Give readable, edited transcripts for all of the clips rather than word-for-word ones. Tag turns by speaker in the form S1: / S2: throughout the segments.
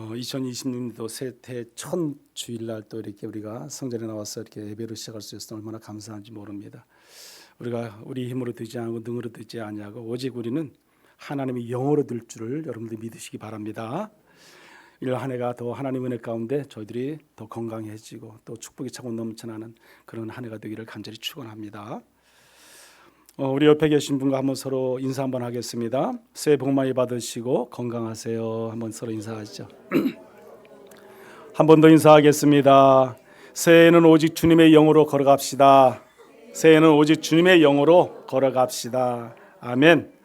S1: 2026년도 세태 첫 주일날 또 이렇게 우리가 성전에 나와서 이렇게 예배를 시작할 수 있어서 얼마나 감사한지 모릅니다. 우리가 우리 힘으로 되지 않고 능으로 되지 아니하고 오직 우리는 하나님의 영으로 될 줄을 여러분들 믿으시기 바랍니다. 일 한 해가 더 하나님 은혜 가운데 저희들이 더 건강해지고 또 축복이 차고 넘쳐나는 그런 한 해가 되기를 간절히 축원합니다. 우리 옆에 계신 분과 한번 서로 인사 한번 하겠습니다. 새해 복 많이 받으시고 건강하세요. 한번 서로 인사하시죠. 한 번 더 인사하겠습니다. 새해는 오직 주님의 영으로 걸어갑시다. 새해는 오직 주님의 영으로 걸어갑시다. 아멘.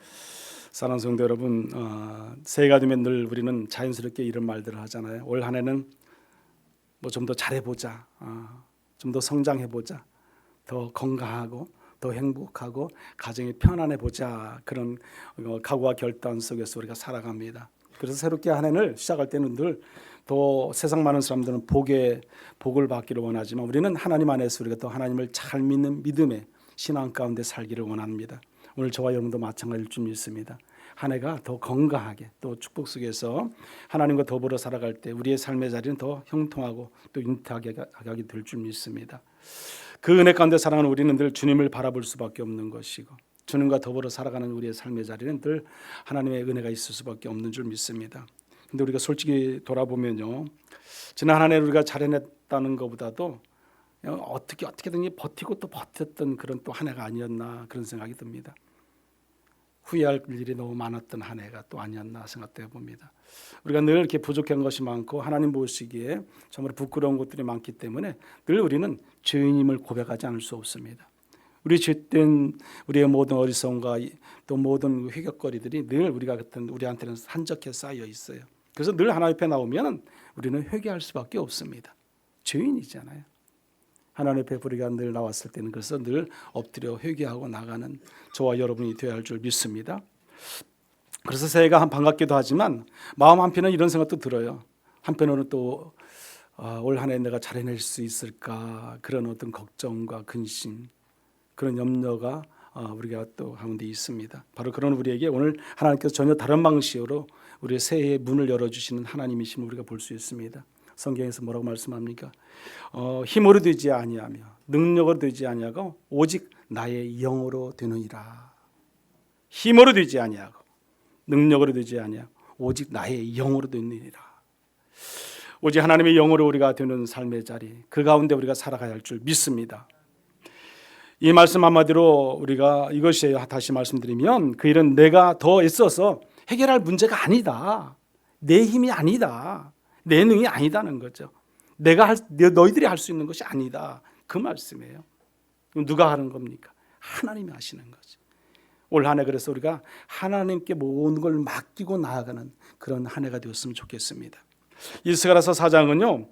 S1: 사랑하는 성도 여러분, 새해가 되면 늘 우리는 자연스럽게 이런 말들을 하잖아요. 올 한 해는 뭐 좀 더 잘해보자, 좀 더 성장해보자, 더 건강하고 더 행복하고 가정이 편안해보자, 그런 각오와 결단 속에서 우리가 살아갑니다. 그래서 새롭게 한 해를 시작할 때는 늘 더 세상 많은 사람들은 복을 받기를 원하지만 우리는 하나님 안에서 우리가 또 하나님을 잘 믿는 믿음의 신앙 가운데 살기를 원합니다. 오늘 저와 여러분도 마찬가지일 줄 믿습니다. 한 해가 더 건강하게 또 축복 속에서 하나님과 더불어 살아갈 때 우리의 삶의 자리는 더 형통하고 또 윤택하게 될 줄 믿습니다. 그 은혜 가운데 살아가는 우리는 늘 주님을 바라볼 수밖에 없는 것이고 주님과 더불어 살아가는 우리의 삶의 자리는 늘 하나님의 은혜가 있을 수밖에 없는 줄 믿습니다. 근데 우리가 솔직히 돌아보면요, 지난 한 해 우리가 잘해냈다는 것보다도 어떻게든지 버티고 또 버텼던 그런 또 한 해가 아니었나 그런 생각이 듭니다. 후회할 일이 너무 많았던 한 해가 또 아니었나 생각되어 봅니다. 우리가 늘 이렇게 부족한 것이 많고 하나님 보시기에 정말 부끄러운 것들이 많기 때문에 늘 우리는 죄인임을 고백하지 않을 수 없습니다. 우리 죄된 우리의 모든 어리석음과 또 모든 회개거리들이 늘 우리한테는 한적해 쌓여 있어요. 그래서 늘 하나님 앞에 나오면 우리는 회개할 수밖에 없습니다. 죄인이잖아요. 하나님 앞에 우리가 늘 나왔을 때는 그래서 늘 엎드려 회개하고 나가는 저와 여러분이 되어야 할 줄 믿습니다. 그래서 새해가 반갑기도 하지만 마음 한편은 이런 생각도 들어요. 한편으로는 또 올 한 해 내가 잘 해낼 수 있을까, 그런 어떤 걱정과 근심, 그런 염려가 우리가 또 가운데 있습니다. 바로 그런 우리에게 오늘 하나님께서 전혀 다른 방식으로 우리의 새해의 문을 열어주시는 하나님이심을 우리가 볼 수 있습니다. 성경에서 뭐라고 말씀합니까? 힘으로 되지 아니하며 능력으로 되지 아니하고 오직 나의 영으로 되느니라. 힘으로 되지 아니하고 능력으로 되지 아니하고 오직 나의 영으로 되느니라. 오직 하나님의 영으로 우리가 되는 삶의 자리, 그 가운데 우리가 살아가야 할 줄 믿습니다. 이 말씀 한마디로 우리가 이것이에요. 다시 말씀드리면 그 일은 내가 더 애써서 해결할 문제가 아니다. 내 힘이 아니다. 내 능이 아니다는 거죠. 너희들이 할 수 있는 것이 아니다. 그 말씀이에요. 누가 하는 겁니까? 하나님이 하시는 거죠. 올 한 해 그래서 우리가 하나님께 모든 걸 맡기고 나아가는 그런 한 해가 되었으면 좋겠습니다. 이스가랴서 4장은요,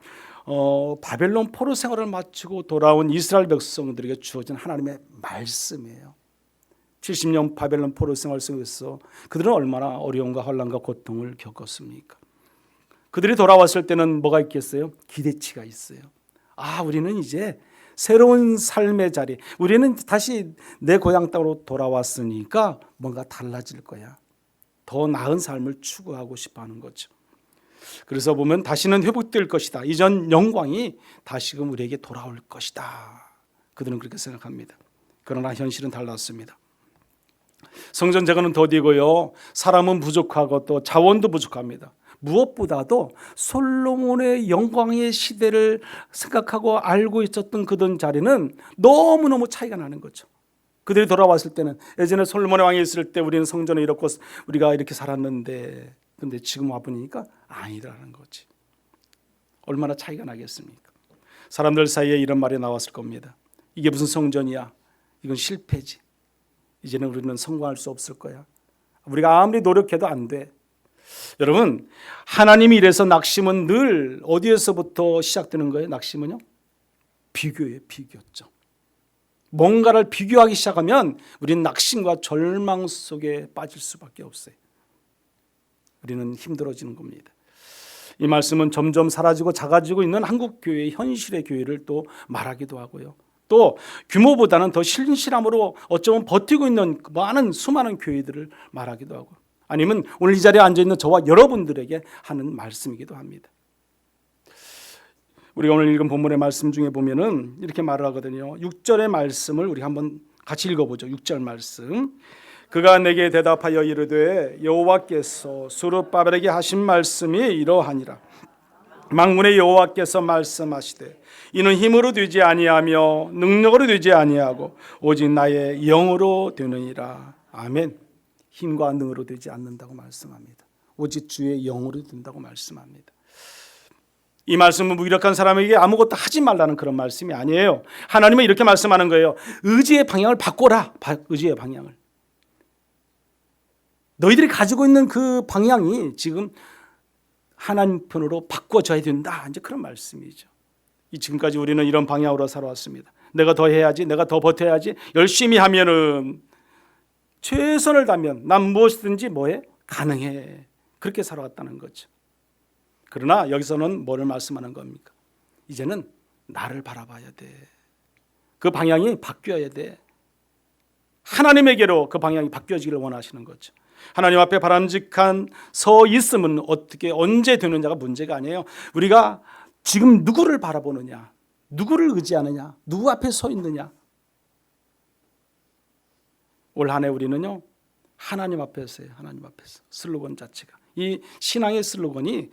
S1: 바벨론 포로 생활을 마치고 돌아온 이스라엘 백성들에게 주어진 하나님의 말씀이에요. 70년 바벨론 포로 생활 속에서 그들은 얼마나 어려움과 혼란과 고통을 겪었습니까? 그들이 돌아왔을 때는 뭐가 있겠어요? 기대치가 있어요. 우리는 이제 새로운 삶의 자리, 우리는 다시 내 고향 땅으로 돌아왔으니까 뭔가 달라질 거야. 더 나은 삶을 추구하고 싶어하는 거죠. 그래서 보면 다시는 회복될 것이다. 이전 영광이 다시금 우리에게 돌아올 것이다. 그들은 그렇게 생각합니다. 그러나 현실은 달랐습니다. 성전 재건은 더디고요, 사람은 부족하고 또 자원도 부족합니다. 무엇보다도 솔로몬의 영광의 시대를 생각하고 알고 있었던 그들 자리는 너무너무 차이가 나는 거죠. 그들이 돌아왔을 때는 예전에 솔로몬의 왕이 있을 때 우리는 성전을 이렇고 우리가 이렇게 살았는데, 근데 지금 와보니까 아니라는 거지. 얼마나 차이가 나겠습니까? 사람들 사이에 이런 말이 나왔을 겁니다. 이게 무슨 성전이야? 이건 실패지. 이제는 우리는 성공할 수 없을 거야. 우리가 아무리 노력해도 안 돼. 여러분, 하나님이 이래서 낙심은 늘 어디에서부터 시작되는 거예요? 낙심은요? 비교예요. 비교죠. 뭔가를 비교하기 시작하면 우리는 낙심과 절망 속에 빠질 수밖에 없어요. 우리는 힘들어지는 겁니다. 이 말씀은 점점 사라지고 작아지고 있는 한국 교회의 현실의 교회를 또 말하기도 하고요. 또 규모보다는 더 신실함으로 어쩌면 버티고 있는 많은 수많은 교회들을 말하기도 하고, 아니면 오늘 이 자리에 앉아있는 저와 여러분들에게 하는 말씀이기도 합니다. 우리가 오늘 읽은 본문의 말씀 중에 보면은 이렇게 말을 하거든요. 6절의 말씀을 우리 한번 같이 읽어보죠. 6절 말씀. 그가 내게 대답하여 이르되 여호와께서 스룹바벨에게 하신 말씀이 이러하니라. 만군의 여호와께서 말씀하시되 이는 힘으로 되지 아니하며 능력으로 되지 아니하고 오직 나의 영으로 되느니라. 아멘. 힘과 능으로 되지 않는다고 말씀합니다. 오직 주의 영으로 된다고 말씀합니다. 이 말씀은 무기력한 사람에게 아무것도 하지 말라는 그런 말씀이 아니에요. 하나님은 이렇게 말씀하는 거예요. 의지의 방향을 바꿔라. 의지의 방향을. 너희들이 가지고 있는 그 방향이 지금 하나님 편으로 바꿔져야 된다. 이제 그런 말씀이죠. 지금까지 우리는 이런 방향으로 살아왔습니다. 내가 더 해야지, 내가 더 버텨야지, 열심히 하면은 최선을 다하면 난 무엇이든지 뭐해? 가능해. 그렇게 살아왔다는 거죠. 그러나 여기서는 뭐를 말씀하는 겁니까? 이제는 나를 바라봐야 돼. 그 방향이 바뀌어야 돼. 하나님에게로 그 방향이 바뀌어지기를 원하시는 거죠. 하나님 앞에 바람직한 서 있음은 어떻게 언제 되느냐가 문제가 아니에요. 우리가 지금 누구를 바라보느냐, 누구를 의지하느냐, 누구 앞에 서 있느냐. 올 한 해 우리는요 하나님 앞에 서요. 하나님 앞에서. 슬로건 자체가, 이 신앙의 슬로건이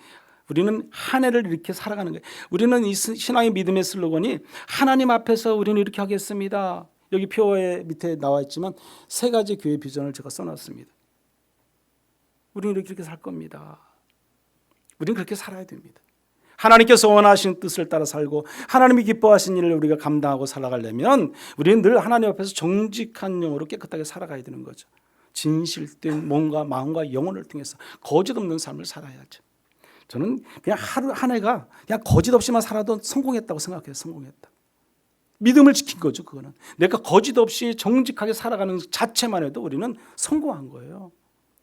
S1: 우리는 한 해를 이렇게 살아가는 거예요. 우리는 이 신앙의 믿음의 슬로건이 하나님 앞에서 우리는 이렇게 하겠습니다. 여기 표에 밑에 나와 있지만 3가지 교회 비전을 제가 써놨습니다. 우리는 이렇게 살 겁니다. 우리는 그렇게 살아야 됩니다. 하나님께서 원하시는 뜻을 따라 살고 하나님이 기뻐하신 일을 우리가 감당하고 살아가려면 우리는 늘 하나님 앞에서 정직한 영으로 깨끗하게 살아가야 되는 거죠. 진실된 몸과 마음과 영혼을 통해서 거짓 없는 삶을 살아야죠. 저는 그냥 하루 한 해가 그냥 거짓 없이만 살아도 성공했다고 생각해요. 성공했다. 믿음을 지킨 거죠. 그거는 내가 거짓 없이 정직하게 살아가는 자체만 해도 우리는 성공한 거예요.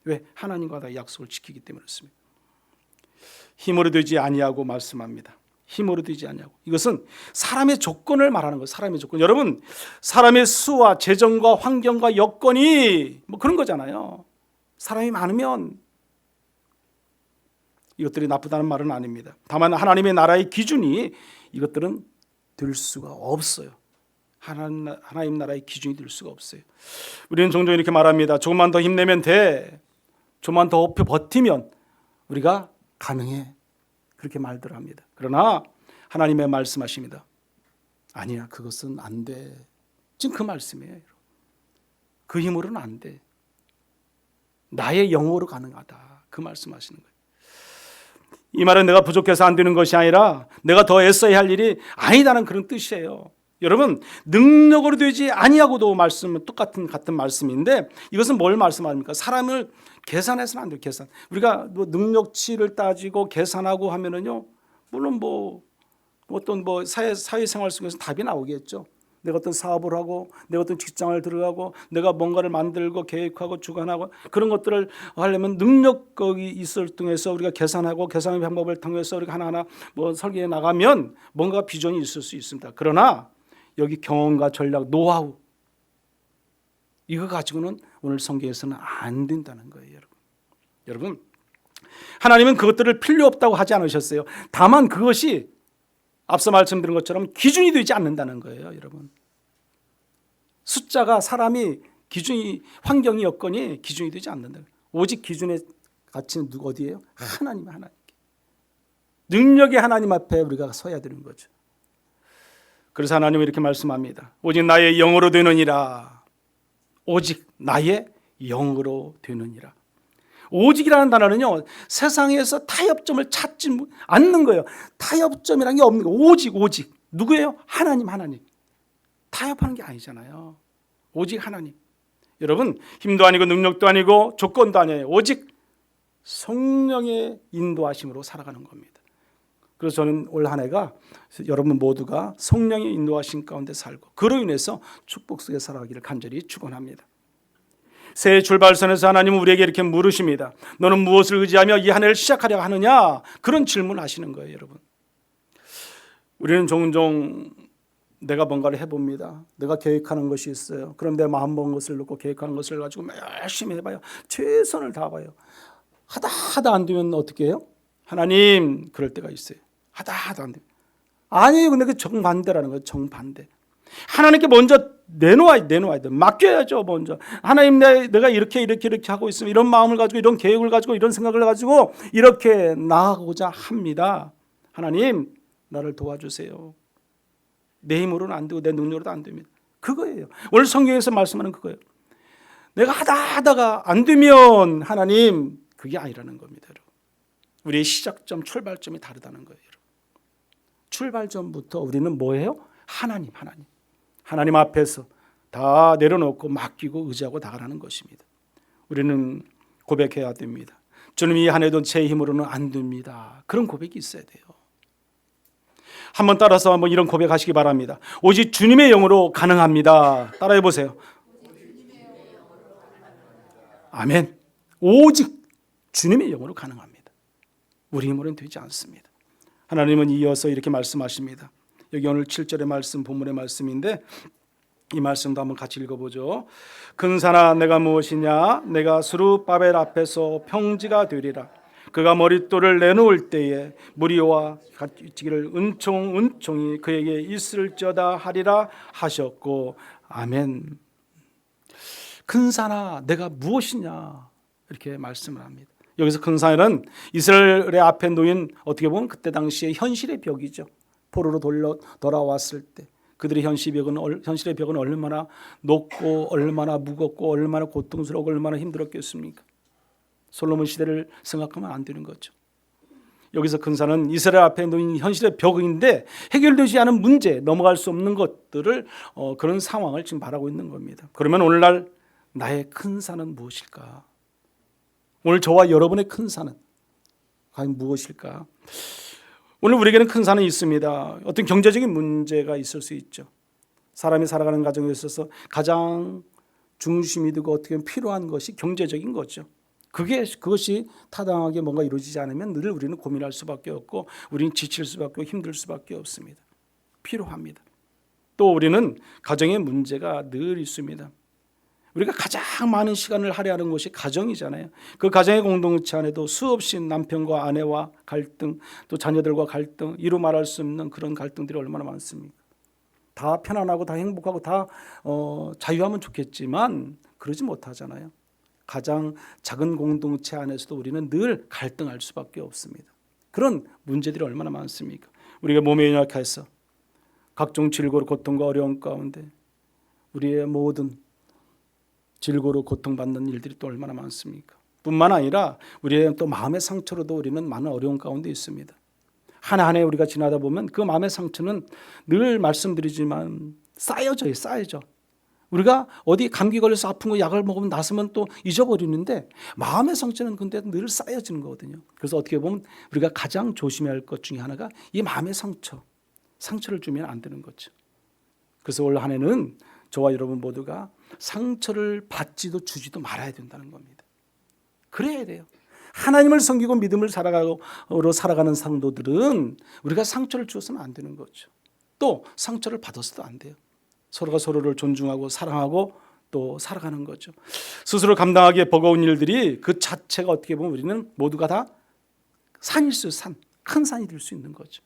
S1: 왜? 하나님과 다 약속을 지키기 때문에 그렇습니다. 힘으로 되지 아니하고 말씀합니다. 힘으로 되지 아니하고. 이것은 사람의 조건을 말하는 거예요. 사람의 조건. 여러분, 사람의 수와 재정과 환경과 여건이 뭐 그런 거잖아요. 사람이 많으면 이것들이 나쁘다는 말은 아닙니다. 다만 하나님의 나라의 기준이 이것들은 될 수가 없어요. 하나님 나라의 기준이 될 수가 없어요. 우리는 종종 이렇게 말합니다. 조금만 더 힘내면 돼. 조금만 더 버티면 우리가 가능해. 그렇게 말들 합니다. 그러나 하나님의 말씀하십니다. 아니야, 그것은 안 돼. 지금 그 말씀이에요. 그 힘으로는 안 돼. 나의 영으로 가능하다. 그 말씀하시는 거예요. 이 말은 내가 부족해서 안 되는 것이 아니라 내가 더 애써야 할 일이 아니다는 그런 뜻이에요. 여러분, 능력으로 되지 아니하고도 말씀은 같은 말씀인데 이것은 뭘 말씀합니까? 사람을 계산해서는 안 돼요. 계산. 우리가 뭐 능력치를 따지고 계산하고 하면은요, 물론 어떤 사회생활 속에서 답이 나오겠죠. 내가 어떤 사업을 하고 내가 어떤 직장을 들어가고 내가 뭔가를 만들고 계획하고 주관하고 그런 것들을 하려면 능력이 있을 통해서 우리가 계산하고 계산의 방법을 통해서 우리가 하나하나 뭐 설계해 나가면 뭔가 비전이 있을 수 있습니다. 그러나 여기 경험과 전략, 노하우 이거 가지고는 오늘 성경에서는 안 된다는 거예요. 여러분, 하나님은 그것들을 필요 없다고 하지 않으셨어요. 다만 그것이 앞서 말씀드린 것처럼 기준이 되지 않는다는 거예요. 여러분, 숫자가 사람이 기준이, 환경이, 여건이 기준이 되지 않는다. 오직 기준의 가치는 어디예요? 하나님. 능력의 하나님 앞에 우리가 서야 되는 거죠. 그래서 하나님은 이렇게 말씀합니다. 오직 나의 영으로 되느니라. 오직 나의 영으로 되느니라. 오직이라는 단어는요, 세상에서 타협점을 찾지 않는 거예요. 타협점이라는 게 없는 거예요. 오직. 누구예요? 하나님. 타협하는 게 아니잖아요. 오직 하나님. 여러분, 힘도 아니고 능력도 아니고 조건도 아니에요. 오직 성령의 인도하심으로 살아가는 겁니다. 그래서 저는 올 한 해가 여러분 모두가 성령의 인도하심 가운데 살고 그로 인해서 축복 속에 살아가기를 간절히 축원합니다. 새해 출발선에서 하나님은 우리에게 이렇게 물으십니다. 너는 무엇을 의지하며 이 한 해를 시작하려 하느냐? 그런 질문을 하시는 거예요. 여러분, 우리는 종종 내가 뭔가를 해봅니다. 내가 계획하는 것이 있어요. 그럼 내 마음 먹은 것을 놓고 계획하는 것을 가지고 열심히 해봐요. 최선을 다해봐요. 하다 안 되면 어떻게 해요? 하나님, 그럴 때가 있어요. 하다 안 되면. 아니, 근데 그 정반대라는 거예요. 정반대. 하나님께 먼저 내놓아야 돼. 맡겨야죠, 먼저. 하나님, 내가 이렇게 하고 있으면 이런 마음을 가지고 이런 계획을 가지고 이런 생각을 가지고 이렇게 나아가고자 합니다. 하나님, 나를 도와주세요. 내 힘으로는 안 되고 내 능력으로도 안 됩니다. 그거예요. 오늘 성경에서 말씀하는 그거예요. 내가 하다가 안 되면 하나님, 그게 아니라는 겁니다. 여러분. 우리의 시작점, 출발점이 다르다는 거예요. 여러분. 출발점부터 우리는 뭐예요? 하나님 앞에서 다 내려놓고 맡기고 의지하고 나가라는 것입니다. 우리는 고백해야 됩니다. 주님, 이 한 해도 제 힘으로는 안 됩니다. 그런 고백이 있어야 돼요. 한번 따라서 한번 이런 고백하시기 바랍니다. 오직 주님의 영으로 가능합니다. 따라해 보세요. 아멘. 오직 주님의 영으로 가능합니다. 우리 힘으로는 되지 않습니다. 하나님은 이어서 이렇게 말씀하십니다. 여기 오늘 7절의 말씀, 본문의 말씀인데 이 말씀도 한번 같이 읽어보죠. 근사나 내가 무엇이냐? 내가 스룹바벨 앞에서 평지가 되리라. 그가 머릿돌을 내놓을 때에 무리와 같이기를 은총이 그에게 있을지어다 하리라 하셨고, 아멘. 근사나 내가 무엇이냐? 이렇게 말씀을 합니다. 여기서 근사는 이스라엘의 앞에 놓인 어떻게 보면 그때 당시의 현실의 벽이죠. 포로로 돌아왔을 때 그들의 현실의 벽은 얼마나 높고 얼마나 무겁고 얼마나 고통스럽고 얼마나 힘들었겠습니까? 솔로몬 시대를 생각하면 안 되는 거죠. 여기서 근사는 이스라엘 앞에 놓인 현실의 벽인데 해결되지 않은 문제, 넘어갈 수 없는 것들을 그런 상황을 지금 말하고 있는 겁니다. 그러면 오늘날 나의 근사는 무엇일까? 오늘 저와 여러분의 근사는 과연 무엇일까? 오늘 우리에게는 근사는 있습니다. 어떤 경제적인 문제가 있을 수 있죠. 사람이 살아가는 가정에 있어서 가장 중심이 되고 어떻게 보면 필요한 것이 경제적인 거죠. 그것이 타당하게 뭔가 이루어지지 않으면 늘 우리는 고민할 수밖에 없고 우리는 지칠 수밖에 없고 힘들 수밖에 없습니다. 필요합니다. 또 우리는 가정의 문제가 늘 있습니다. 우리가 가장 많은 시간을 할애하는 것이 가정이잖아요. 그 가정의 공동체 안에도 수없이 남편과 아내와 갈등, 또 자녀들과 갈등, 이루 말할 수 없는 그런 갈등들이 얼마나 많습니까? 다 편안하고 다 행복하고 다 자유하면 좋겠지만 그러지 못하잖아요. 가장 작은 공동체 안에서도 우리는 늘 갈등할 수밖에 없습니다. 그런 문제들이 얼마나 많습니까? 우리가 몸에 연약해서 각종 질고로 고통과 어려움 가운데 우리의 모든 질고로 고통받는 일들이 또 얼마나 많습니까? 뿐만 아니라 우리의 또 마음의 상처로도 우리는 많은 어려움 가운데 있습니다. 하나하나 우리가 지나다 보면 그 마음의 상처는 늘 말씀드리지만 쌓여져. 우리가 어디 감기 걸려서 아픈 거 약을 먹으면 나서면 또 잊어버리는데 마음의 상처는 근데 늘 쌓여지는 거거든요. 그래서 어떻게 보면 우리가 가장 조심해야 할 것 중에 하나가 이 마음의 상처를 주면 안 되는 거죠. 그래서 올 한 해는 저와 여러분 모두가 상처를 받지도 주지도 말아야 된다는 겁니다. 그래야 돼요. 하나님을 섬기고 믿음을 살아가는 성도들은 우리가 상처를 주어서는 안 되는 거죠. 또 상처를 받아서도 안 돼요. 서로가 서로를 존중하고 사랑하고 또 살아가는 거죠. 스스로 감당하기에 버거운 일들이 그 자체가 어떻게 보면 우리는 모두가 다 산일 수 큰 산이 될 수 있는 거죠.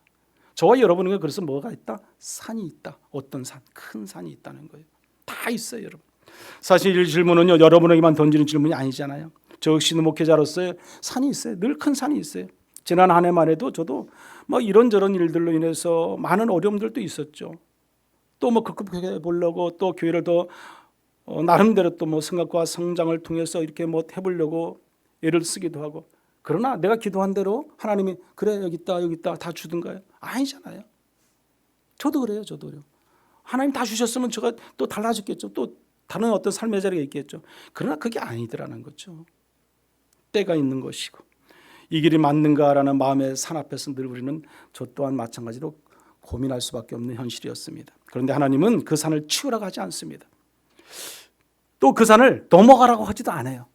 S1: 저와 여러분에게 그래서 뭐가 있다? 산이 있다. 어떤 산? 큰 산이 있다는 거예요. 다 있어요, 여러분. 사실 이 질문은요, 여러분에게만 던지는 질문이 아니잖아요. 저 역시도 목회자로서 산이 있어요. 늘 큰 산이 있어요. 지난 한 해만 해도 저도 뭐 이런저런 일들로 인해서 많은 어려움들도 있었죠. 또 뭐 극복해 보려고 또 교회를 더 나름대로 또 뭐 생각과 성장을 통해서 이렇게 뭐 해보려고 애를 쓰기도 하고. 그러나 내가 기도한 대로 하나님이 그래 여기 있다 다 주든가요? 아니잖아요. 저도 그래요. 하나님 다 주셨으면 제가 또 달라졌겠죠. 또 다른 어떤 삶의 자리가 있겠죠. 그러나 그게 아니더라는 거죠. 때가 있는 것이고 이 길이 맞는가라는 마음의 산 앞에서 늘 우리는 저 또한 마찬가지로 고민할 수밖에 없는 현실이었습니다. 그런데 하나님은 그 산을 치우라고 하지 않습니다. 또 그 산을 넘어가라고 하지도 않아요.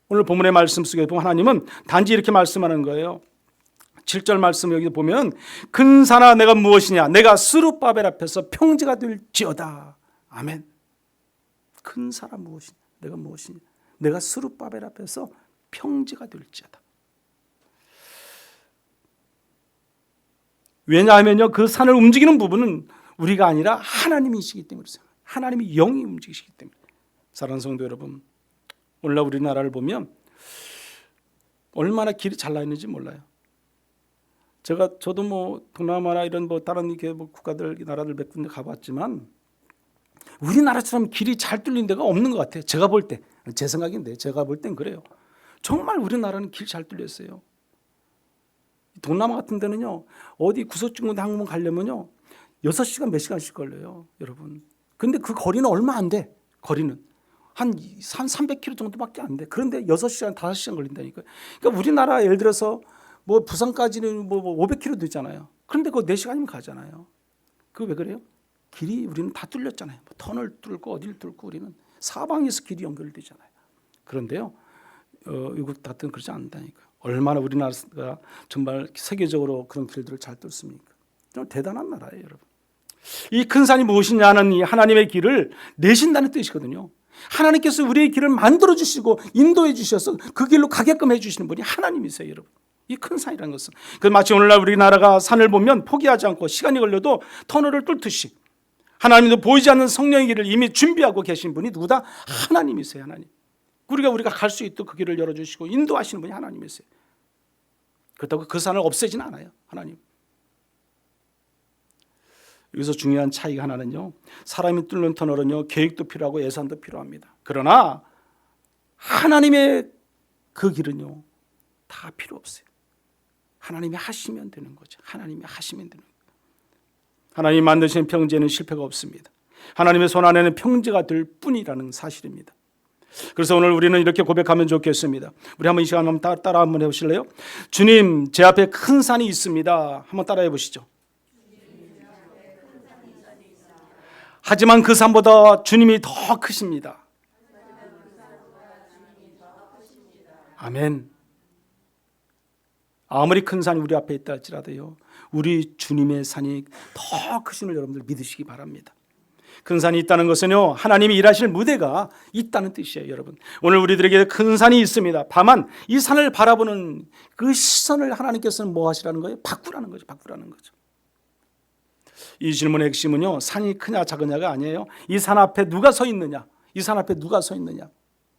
S1: 오늘 본문의 말씀 속에 보면 하나님은 단지 이렇게 말씀하는 거예요. 7절 말씀 여기 보면 큰 산아 내가 무엇이냐 내가 스룹바벨 앞에서 평지가 될지어다. 아멘. 큰 산아 무엇이냐 내가 무엇이냐 내가 스룹바벨 앞에서 평지가 될지어다. 왜냐하면요 그 산을 움직이는 부분은 우리가 아니라 하나님이시기 때문에 하나님이 영이 움직이시기 때문에. 사랑하는 성도 여러분, 오늘날 우리나라를 보면 얼마나 길이 잘 나 있는지 몰라요. 저도 뭐 동남아나 이런 뭐 다른 이게 뭐 국가들 나라들 몇 군데 가봤지만 우리나라처럼 길이 잘 뚫린 데가 없는 것 같아요. 제가 볼 때, 제 생각인데 제가 볼 땐 그래요. 정말 우리나라는 길 잘 뚫렸어요. 동남아 같은 데는요 어디 구석진군데 항공 가려면요 6시간 몇 시간씩 걸려요, 여러분. 근데 그 거리는 얼마 안 돼. 거리는 한 300km 정도밖에 안 돼. 그런데 6시간, 5시간 걸린다니까요. 그러니까 우리나라 예를 들어서 뭐 부산까지는 뭐 500km 되잖아요. 그런데 그거 4시간이면 가잖아요. 그거 왜 그래요? 길이 우리는 다 뚫렸잖아요. 뭐 터널 뚫고 어디를 뚫고 우리는 사방에서 길이 연결되잖아요. 그런데요, 외국 같은 그러지 않다니까요. 얼마나 우리나라가 정말 세계적으로 그런 길들을 잘 뚫습니까? 좀 대단한 나라예요, 여러분. 이 큰 산이 무엇이냐는 이 하나님의 길을 내신다는 뜻이거든요. 하나님께서 우리의 길을 만들어 주시고 인도해 주셔서 그 길로 가게끔 해 주시는 분이 하나님이세요, 여러분. 이 큰 산이라는 것은 그 마치 오늘날 우리나라가 산을 보면 포기하지 않고 시간이 걸려도 터널을 뚫듯이 하나님도 보이지 않는 성령의 길을 이미 준비하고 계신 분이 누구다? 하나님이세요, 하나님. 우리가 갈 수 있도록 그 길을 열어주시고 인도하시는 분이 하나님이세요. 그렇다고 그 산을 없애지는 않아요, 하나님. 여기서 중요한 차이가 하나는요, 사람이 뚫는 터널은요 계획도 필요하고 예산도 필요합니다. 그러나 하나님의 그 길은요 다 필요 없어요. 하나님이 하시면 되는 거죠. 하나님이 하시면 되는 거예요. 하나님 만드신 평지에는 실패가 없습니다. 하나님의 손 안에는 평지가 될 뿐이라는 사실입니다. 그래서 오늘 우리는 이렇게 고백하면 좋겠습니다. 우리 한번 이 시간 한번 따라 한번 해보실래요? 주님, 제 앞에 큰 산이 있습니다. 한번 따라해 보시죠. 하지만 그 산보다 주님이 더 크십니다. 아멘. 아무리 큰 산이 우리 앞에 있다 할지라도요, 우리 주님의 산이 더 크신 걸 여러분들 믿으시기 바랍니다. 큰 산이 있다는 것은요, 하나님이 일하실 무대가 있다는 뜻이에요, 여러분. 오늘 우리들에게 큰 산이 있습니다. 다만 이 산을 바라보는 그 시선을 하나님께서는 뭐 하시라는 거예요? 바꾸라는 거죠. 바꾸라는 거죠. 이 질문의 핵심은요, 산이 크냐 작으냐가 아니에요. 이 산 앞에 누가 서 있느냐, 이 산 앞에 누가 서 있느냐,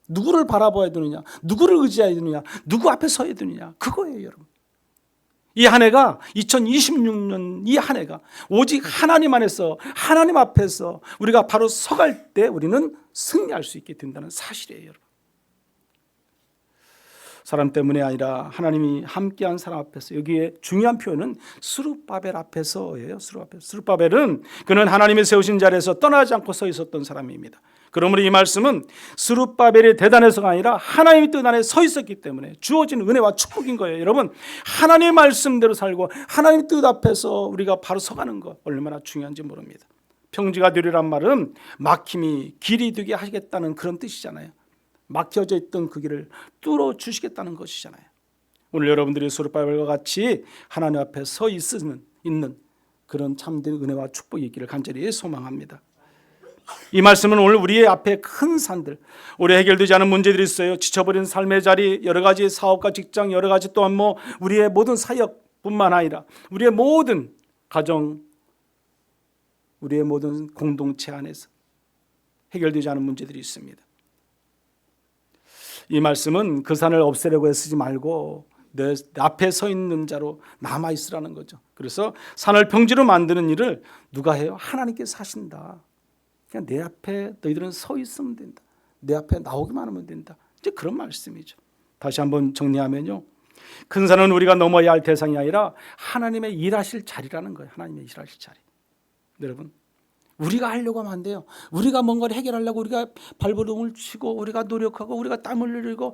S1: 누구를 바라봐야 되느냐, 누구를 의지해야 되느냐, 누구 앞에 서야 되느냐, 그거예요, 여러분. 이 한 해가 2026년 이 한 해가 오직 하나님 안에서 하나님 앞에서 우리가 바로 서갈 때 우리는 승리할 수 있게 된다는 사실이에요, 여러분. 사람 때문에 아니라 하나님이 함께한 사람 앞에서, 여기에 중요한 표현은 스룹바벨 앞에서예요. 스룹바벨은 그는 하나님이 세우신 자리에서 떠나지 않고 서 있었던 사람입니다. 그러므로 이 말씀은 스룹바벨이 대단해서가 아니라 하나님의 뜻 안에 서 있었기 때문에 주어진 은혜와 축복인 거예요. 여러분, 하나님의 말씀대로 살고 하나님의 뜻 앞에서 우리가 바로 서가는 것 얼마나 중요한지 모릅니다. 평지가 되리란 말은 막힘이 길이 되게 하시겠다는 그런 뜻이잖아요. 막혀져 있던 그 길을 뚫어 주시겠다는 것이잖아요. 오늘 여러분들이 스룹바벨과 같이 하나님 앞에 서 있는 그런 참된 은혜와 축복이 있기를 간절히 소망합니다. 이 말씀은 오늘 우리의 앞에 큰 산들, 오래 해결되지 않은 문제들이 있어요. 지쳐버린 삶의 자리, 여러 가지 사업과 직장, 여러 가지 또한 뭐 우리의 모든 사역뿐만 아니라 우리의 모든 가정, 우리의 모든 공동체 안에서 해결되지 않은 문제들이 있습니다. 이 말씀은 그 산을 없애려고 애쓰지 말고 내 앞에 서 있는 자로 남아있으라는 거죠. 그래서 산을 평지로 만드는 일을 누가 해요? 하나님께서 하신다. 그냥 내 앞에 너희들은 서 있으면 된다. 내 앞에 나오기만 하면 된다. 이제 그런 말씀이죠. 다시 한번 정리하면요, 큰 산은 우리가 넘어야 할 대상이 아니라 하나님의 일하실 자리라는 거예요. 하나님의 일하실 자리. 여러분, 우리가 하려고 하면 안 돼요. 우리가 뭔가를 해결하려고 우리가 발버둥을 치고 우리가 노력하고 우리가 땀을 흘리고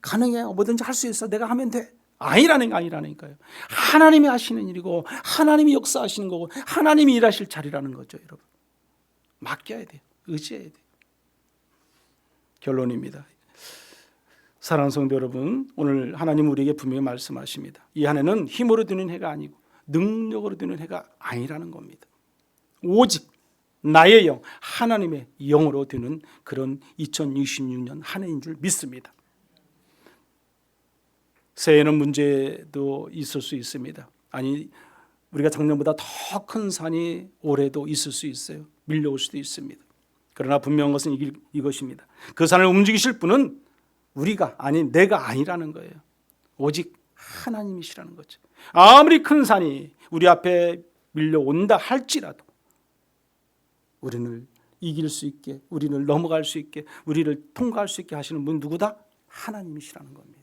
S1: 가능해, 뭐든지 할 수 있어, 내가 하면 돼. 아니라니까요. 하나님이 하시는 일이고 하나님이 역사하시는 거고 하나님이 일하실 자리라는 거죠, 여러분. 맡겨야 돼요. 의지해야 돼요. 결론입니다. 사랑하는 성도 여러분, 오늘 하나님 우리에게 분명히 말씀하십니다. 이 한 해는 힘으로 되는 해가 아니고 능력으로 되는 해가 아니라는 겁니다. 오직 나의 영, 하나님의 영으로 되는 그런 2026년 한 해인 줄 믿습니다. 새해에는 문제도 있을 수 있습니다. 아니, 우리가 작년보다 더 큰 산이 올해도 있을 수 있어요. 밀려올 수도 있습니다. 그러나 분명한 것은 이것입니다. 그 산을 움직이실 분은 우리가 아닌 내가 아니라는 거예요. 오직 하나님이시라는 거죠. 아무리 큰 산이 우리 앞에 밀려온다 할지라도 우리를 이길 수 있게, 우리를 넘어갈 수 있게, 우리를 통과할 수 있게 하시는 분 누구다? 하나님이시라는 겁니다.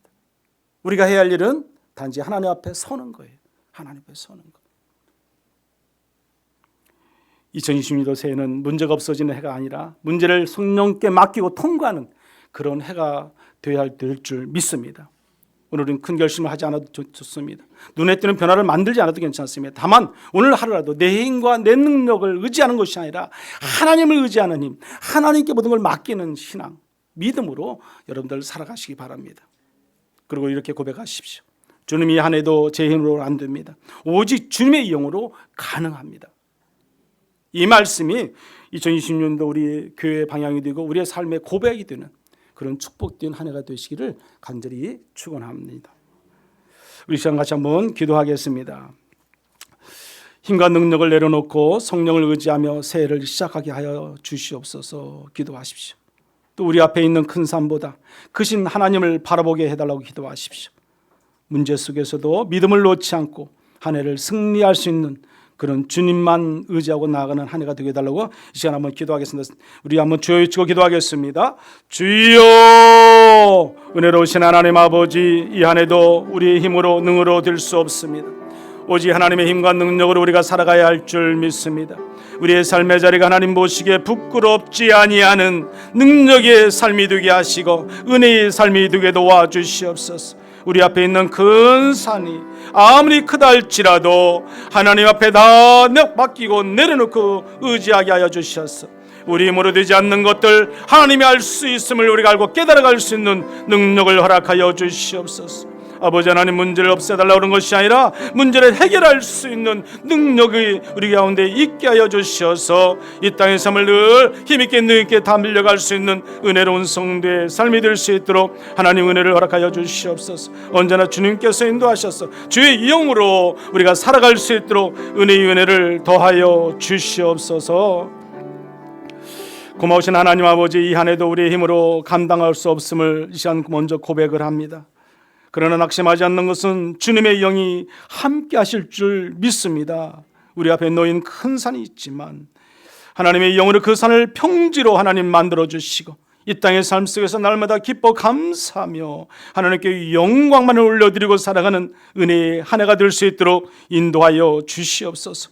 S1: 우리가 해야 할 일은 단지 하나님 앞에 서는 거예요. 하나님 앞에 서는 거. 2026년 새해는 문제가 없어지는 해가 아니라 문제를 성령께 맡기고 통과하는 그런 해가 되어야 될 줄 믿습니다. 오늘은 큰 결심을 하지 않아도 좋습니다. 눈에 띄는 변화를 만들지 않아도 괜찮습니다. 다만 오늘 하루라도 내 힘과 내 능력을 의지하는 것이 아니라 하나님을 의지하는 힘, 하나님께 모든 걸 맡기는 신앙, 믿음으로 여러분들 살아가시기 바랍니다. 그리고 이렇게 고백하십시오. 주님, 이 한 해도 제 힘으로 안 됩니다. 오직 주님의 영으로 가능합니다. 이 말씀이 2020년도 우리 교회의 방향이 되고 우리의 삶의 고백이 되는 그런 축복된 한 해가 되시기를 간절히 축원합니다. 우리 시간 같이 한번 기도하겠습니다. 힘과 능력을 내려놓고 성령을 의지하며 새해를 시작하게 하여 주시옵소서. 기도하십시오. 또 우리 앞에 있는 큰 산보다 크신 하나님을 바라보게 해달라고 기도하십시오. 문제 속에서도 믿음을 놓지 않고 한 해를 승리할 수 있는 그런 주님만 의지하고 나아가는 한 해가 되게 해달라고 이 시간 한번 기도하겠습니다. 우리 한번 주여 외치고 기도하겠습니다. 주여, 은혜로우신 하나님 아버지, 이 한 해도 우리의 힘으로 능으로 될 수 없습니다. 오직 하나님의 힘과 능력으로 우리가 살아가야 할 줄 믿습니다. 우리의 삶의 자리가 하나님 보시기에 부끄럽지 아니하는 능력의 삶이 되게 하시고 은혜의 삶이 되게 도와주시옵소서. 우리 앞에 있는 큰 산이 아무리 크다 할지라도 하나님 앞에 다 맡기고 내려놓고 의지하게 하여 주셔서 우리 힘으로 되지 않는 것들 하나님이 알 수 있음을 우리가 알고 깨달아갈 수 있는 능력을 허락하여 주시옵소서. 아버지 하나님, 문제를 없애달라고 하는 것이 아니라 문제를 해결할 수 있는 능력이 우리 가운데 있게 하여 주셔서 이 땅의 삶을 늘 힘있게 능있게 다 밀려갈 수 있는 은혜로운 성도의 삶이 될 수 있도록 하나님 은혜를 허락하여 주시옵소서. 언제나 주님께서 인도하셔서 주의 영으로 우리가 살아갈 수 있도록 은혜의 은혜를 더하여 주시옵소서. 고마우신 하나님 아버지, 이 한 해도 우리의 힘으로 감당할 수 없음을 이 시간 먼저 고백을 합니다. 그러나 낙심하지 않는 것은 주님의 영이 함께 하실 줄 믿습니다. 우리 앞에 놓인 큰 산이 있지만 하나님의 영으로 그 산을 평지로 하나님 만들어 주시고 이 땅의 삶 속에서 날마다 기뻐 감사하며 하나님께 영광만을 올려드리고 살아가는 은혜의 한 해가 될 수 있도록 인도하여 주시옵소서.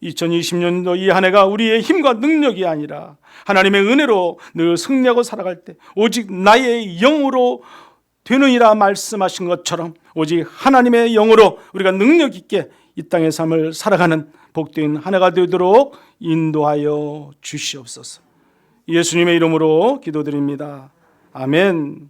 S1: 2020년도 이 한 해가 우리의 힘과 능력이 아니라 하나님의 은혜로 늘 승리하고 살아갈 때 오직 나의 영으로 되느니라 말씀하신 것처럼 오직 하나님의 영으로 우리가 능력 있게 이 땅의 삶을 살아가는 복된 한 해가 되도록 인도하여 주시옵소서. 예수님의 이름으로 기도드립니다. 아멘.